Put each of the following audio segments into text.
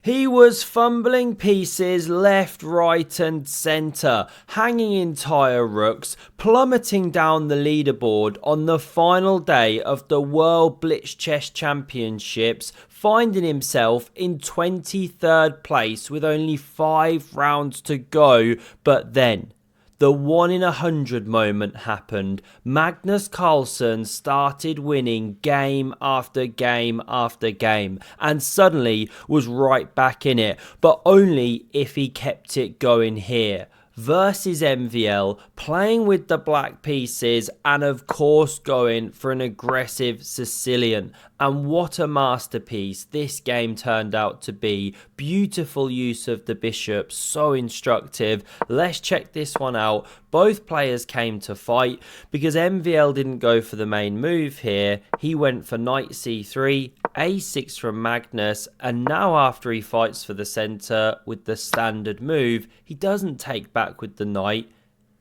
He was fumbling pieces left, right and centre, hanging entire rooks, plummeting down the leaderboard on the final day of the World Blitz Chess Championships, finding himself in 23rd place with only 5 rounds to go. But then the 1 in 100 moment happened. Magnus Carlsen started winning game after game after game and suddenly was right back in it, but only if he kept it going here. Versus MVL, playing with the black pieces and of course going for an aggressive Sicilian. And what a masterpiece this game turned out to be. Beautiful use of the bishop, so instructive. Let's check this one out. Both players came to fight because MVL didn't go for the main move here. He went for knight c3, a6 from Magnus, and now after he fights for the centre with the standard move, he doesn't take back with the knight,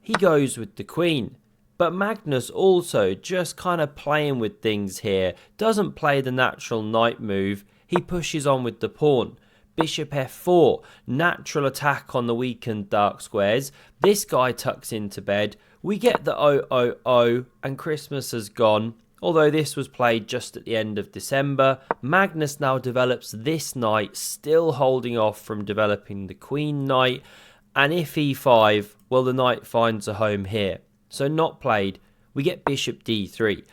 he goes with the queen. But Magnus also just kind of playing with things here, doesn't play the natural knight move, he pushes on with the pawn. Bishop f4, natural attack on the weakened dark squares. This guy tucks into bed, we get the 000 and Christmas has gone. Although this was played just at the end of December, Magnus now develops this knight, still holding off from developing the queen knight. And if e5, well, the knight finds a home here. So not played, we get bishop d3.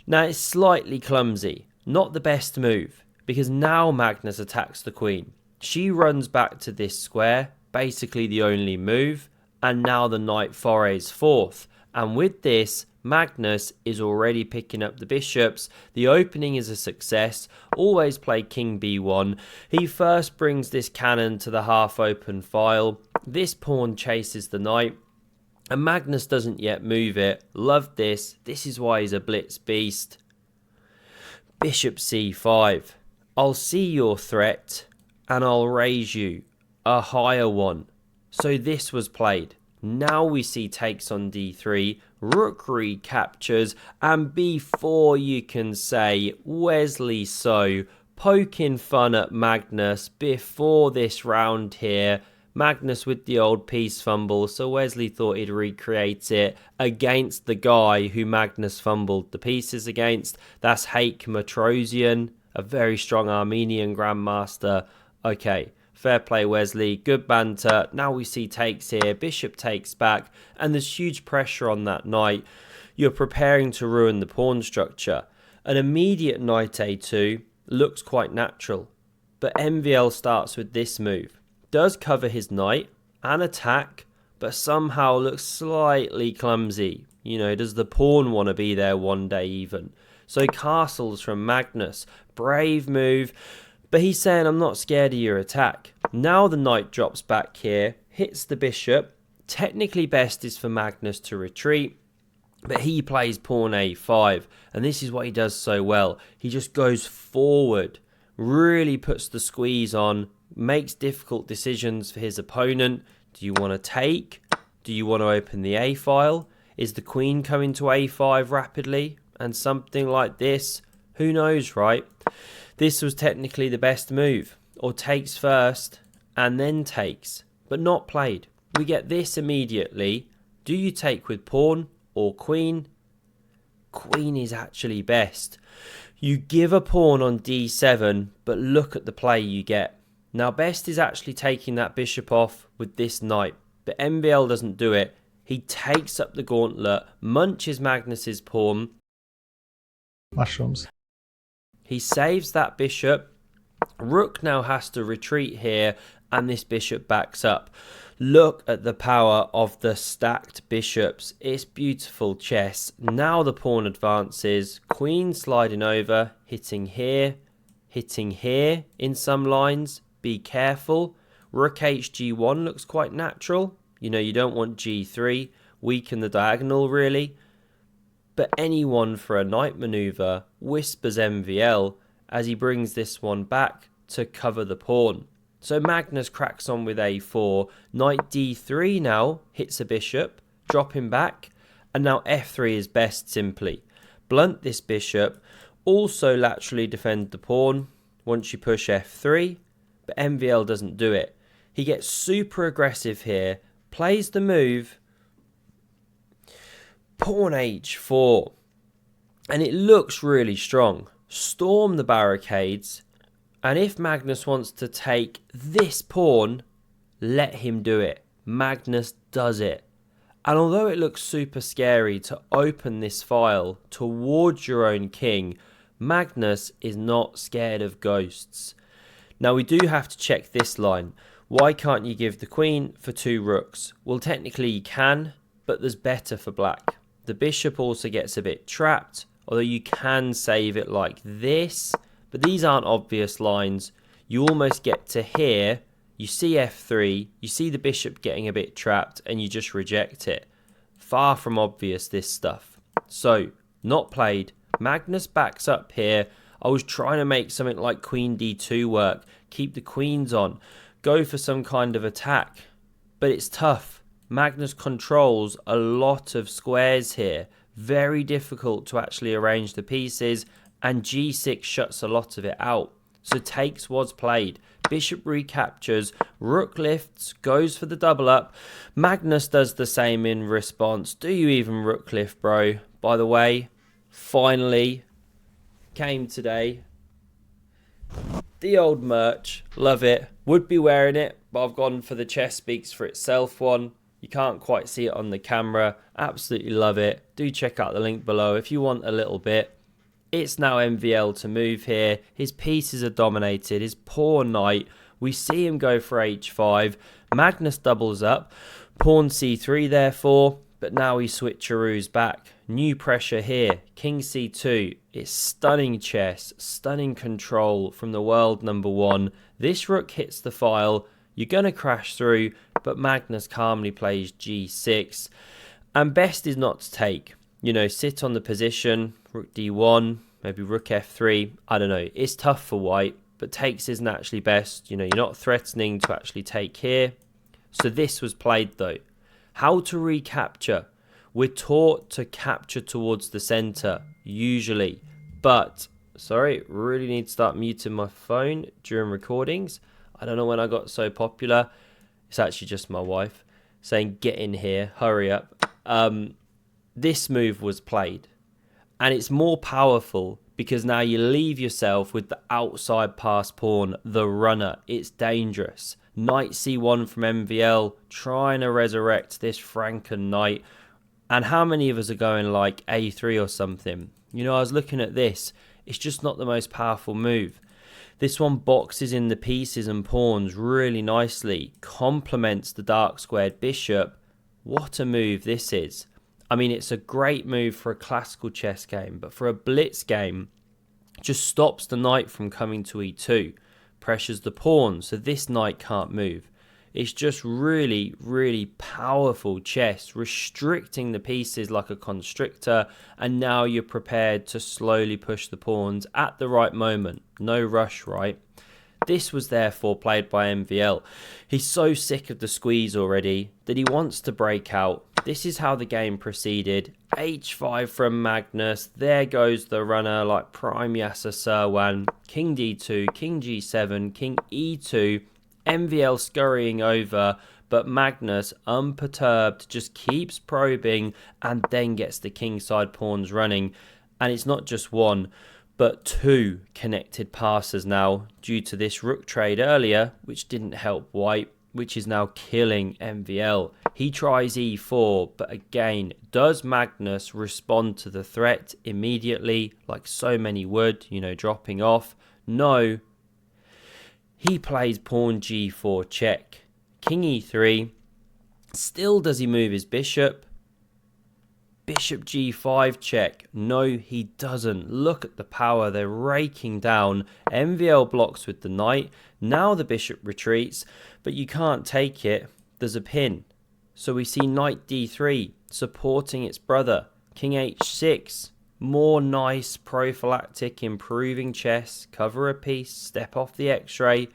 Now it's slightly clumsy, not the best move, because now Magnus attacks the queen. She runs back to this square, basically the only move, and now the knight forays forth. And with this, Magnus is already picking up the bishops. The opening is a success. Always play king b1. He first brings this cannon to the half open file. This pawn chases the knight, and Magnus doesn't yet move it. Love this. This is why he's a blitz beast. Bishop c5. I'll see your threat and I'll raise you a higher one. So this was played. Now we see takes on d3, rook recaptures, and b4 you can say Wesley so poking fun at Magnus before this round here. Magnus with the old piece fumble, so Wesley thought he'd recreate it against the guy who Magnus fumbled the pieces against. That's Haik Matrosian, a very strong Armenian grandmaster. Okay. Fair play, Wesley. Good banter. Now we see takes here. Bishop takes back. And there's huge pressure on that knight. You're preparing to ruin the pawn structure. An immediate knight a2 looks quite natural. But MVL starts with this move. Does cover his knight and attack, but somehow looks slightly clumsy. You know, does the pawn want to be there one day even? So castles from Magnus. Brave move. But he's saying, I'm not scared of your attack. Now the knight drops back here, hits the bishop. Technically best is for Magnus to retreat, but he plays pawn a5. And this is what he does so well. He just goes forward, really puts the squeeze on, makes difficult decisions for his opponent. Do you want to take? Do you want to open the a file? Is the queen coming to a5 rapidly? And something like this, who knows, right? This was technically the best move, or takes first and then takes, but not played. We get this immediately. Do you take with pawn or queen? Queen is actually best. You give a pawn on d7, but look at the play you get. Now best is actually taking that bishop off with this knight, but MVL doesn't do it. He takes up the gauntlet, munches Magnus's pawn. Mushrooms. He saves that bishop. Rook now has to retreat here, and this bishop backs up. Look at the power of the stacked bishops. It's beautiful chess. Now the pawn advances. Queen sliding over, hitting here in some lines. Be careful. Rook hg1 looks quite natural. You know, you don't want g3. Weaken the diagonal, really. But anyone for a knight maneuver, whispers MVL as he brings this one back to cover the pawn. So Magnus cracks on with a4. Knight d3 now hits a bishop, drop him back. And now f3 is best simply. Blunt this bishop. Also laterally defend the pawn once you push f3. but MVL doesn't do it. He gets super aggressive here, plays the move, pawn h4, and it looks really strong. Storm the barricades, and if Magnus wants to take this pawn, let him do it. Magnus does it. And although it looks super scary to open this file towards your own king, Magnus is not scared of ghosts. Now we do have to check this line. Why can't you give the queen for 2 rooks? Well, technically you can, but there's better for black. The bishop also gets a bit trapped, although you can save it like this, but these aren't obvious lines. You almost get to here, you see f3, you see the bishop getting a bit trapped, and you just reject it. Far from obvious, this stuff. So, not played. Magnus backs up here. I was trying to make something like queen d2 work, keep the queens on, go for some kind of attack, but it's tough. Magnus controls a lot of squares here. Very difficult to actually arrange the pieces, and g6 shuts a lot of it out. So takes was played. Bishop recaptures, rook lifts, goes for the double up. Magnus does the same in response. Do you even rook lift, bro? By the way, finally came today. The old merch, love it. Would be wearing it, but I've gone for the chess speaks for itself one. You can't quite see it on the camera. Absolutely love it. Do check out the link below if you want a little bit. It's now MVL to move here. His pieces are dominated. His poor knight. We see him go for h5. Magnus doubles up. Pawn c3 therefore. But now he switcheroos back. New pressure here. King c2. It's stunning chess. Stunning control from the world number 1. This rook hits the file. You're going to crash through. But Magnus calmly plays g6. And best is not to take. You know, sit on the position, rook d1, maybe rook f3. I don't know. It's tough for white, but takes isn't actually best. You know, you're not threatening to actually take here. So this was played though. How to recapture. We're taught to capture towards the center, usually. But, sorry, really need to start muting my phone during recordings. I don't know when I got so popular. It's actually just my wife saying, get in here, hurry up. This move was played, and it's more powerful because now you leave yourself with the outside pass pawn, the runner. It's dangerous. Knight c1 from MVL, trying to resurrect this Franken knight. And how many of us are going like a3 or something? You know, I was looking at this. It's just not the most powerful move. This one boxes in the pieces and pawns really nicely, complements the dark squared bishop. What a move this is. I mean, it's a great move for a classical chess game, but for a blitz game, just stops the knight from coming to e2, pressures the pawn, so this knight can't move. It's just really, really powerful chess, restricting the pieces like a constrictor, and now you're prepared to slowly push the pawns at the right moment. No rush, right? This was therefore played by MVL. He's so sick of the squeeze already that he wants to break out. This is how the game proceeded. h5 from Magnus. There goes the runner like prime Yasser Serwan. King d2, king g7, king e2. MVL scurrying over, but Magnus, unperturbed, just keeps probing and then gets the kingside pawns running. And it's not just one, but 2 connected passes now due to this rook trade earlier, which didn't help white, which is now killing MVL. He tries e4, but again, does Magnus respond to the threat immediately, like so many would, you know, dropping off? No. He plays pawn g4 check. King e3. Still does he move his bishop? Bishop g5 check. No, he doesn't. Look at the power. They're raking down. MVL blocks with the knight. Now the bishop retreats, but you can't take it. There's a pin. So we see knight d3 supporting its brother. King h6. More nice prophylactic improving chess. Cover a piece. Step off the x-ray.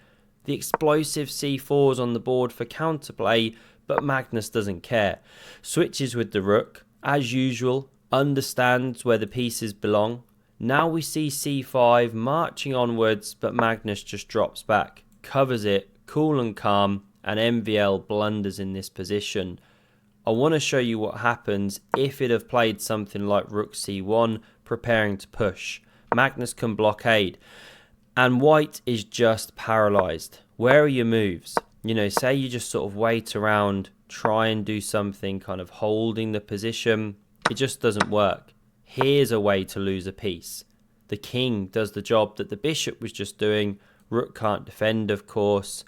The explosive c4s on the board for counterplay, but Magnus doesn't care. Switches with the rook. As usual, understands where the pieces belong. Now we see c5 marching onwards, but Magnus just drops back. covers it cool and calm, and MVL blunders in this position. I want to show you what happens if it have played something like rook c1, preparing to push. Magnus can blockade, and white is just paralysed. Where are your moves? You know, say you just sort of wait around, try and do something kind of holding the position. It just doesn't work. Here's a way to lose a piece. The king does the job that the bishop was just doing. Rook can't defend, of course.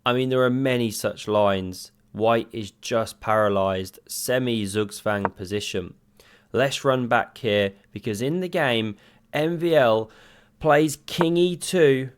I mean, there are many such lines. White is just paralysed, semi-Zugzwang position. Let's run back here, because in the game, MVL plays king e2,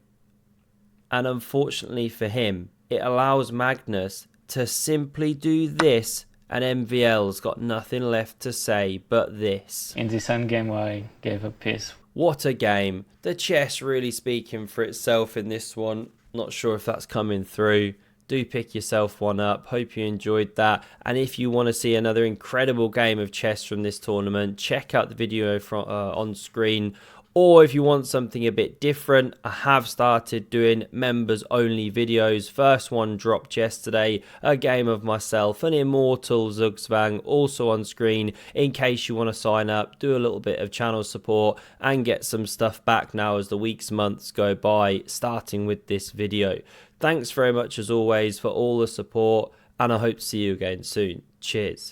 and unfortunately for him, it allows Magnus to simply do this, and MVL's got nothing left to say but this. In this endgame, I gave a piece. What a game. The chess really speaking for itself in this one. Not sure if that's coming through. Do pick yourself one up. Hope you enjoyed that. And if you want to see another incredible game of chess from this tournament, check out the video from, on screen. Or if you want something a bit different, I have started doing members only videos. First one dropped yesterday, a game of myself, an immortal Zugzwang, also on screen in case you want to sign up, do a little bit of channel support and get some stuff back now as the weeks, months go by, starting with this video. Thanks very much as always for all the support, and I hope to see you again soon. Cheers.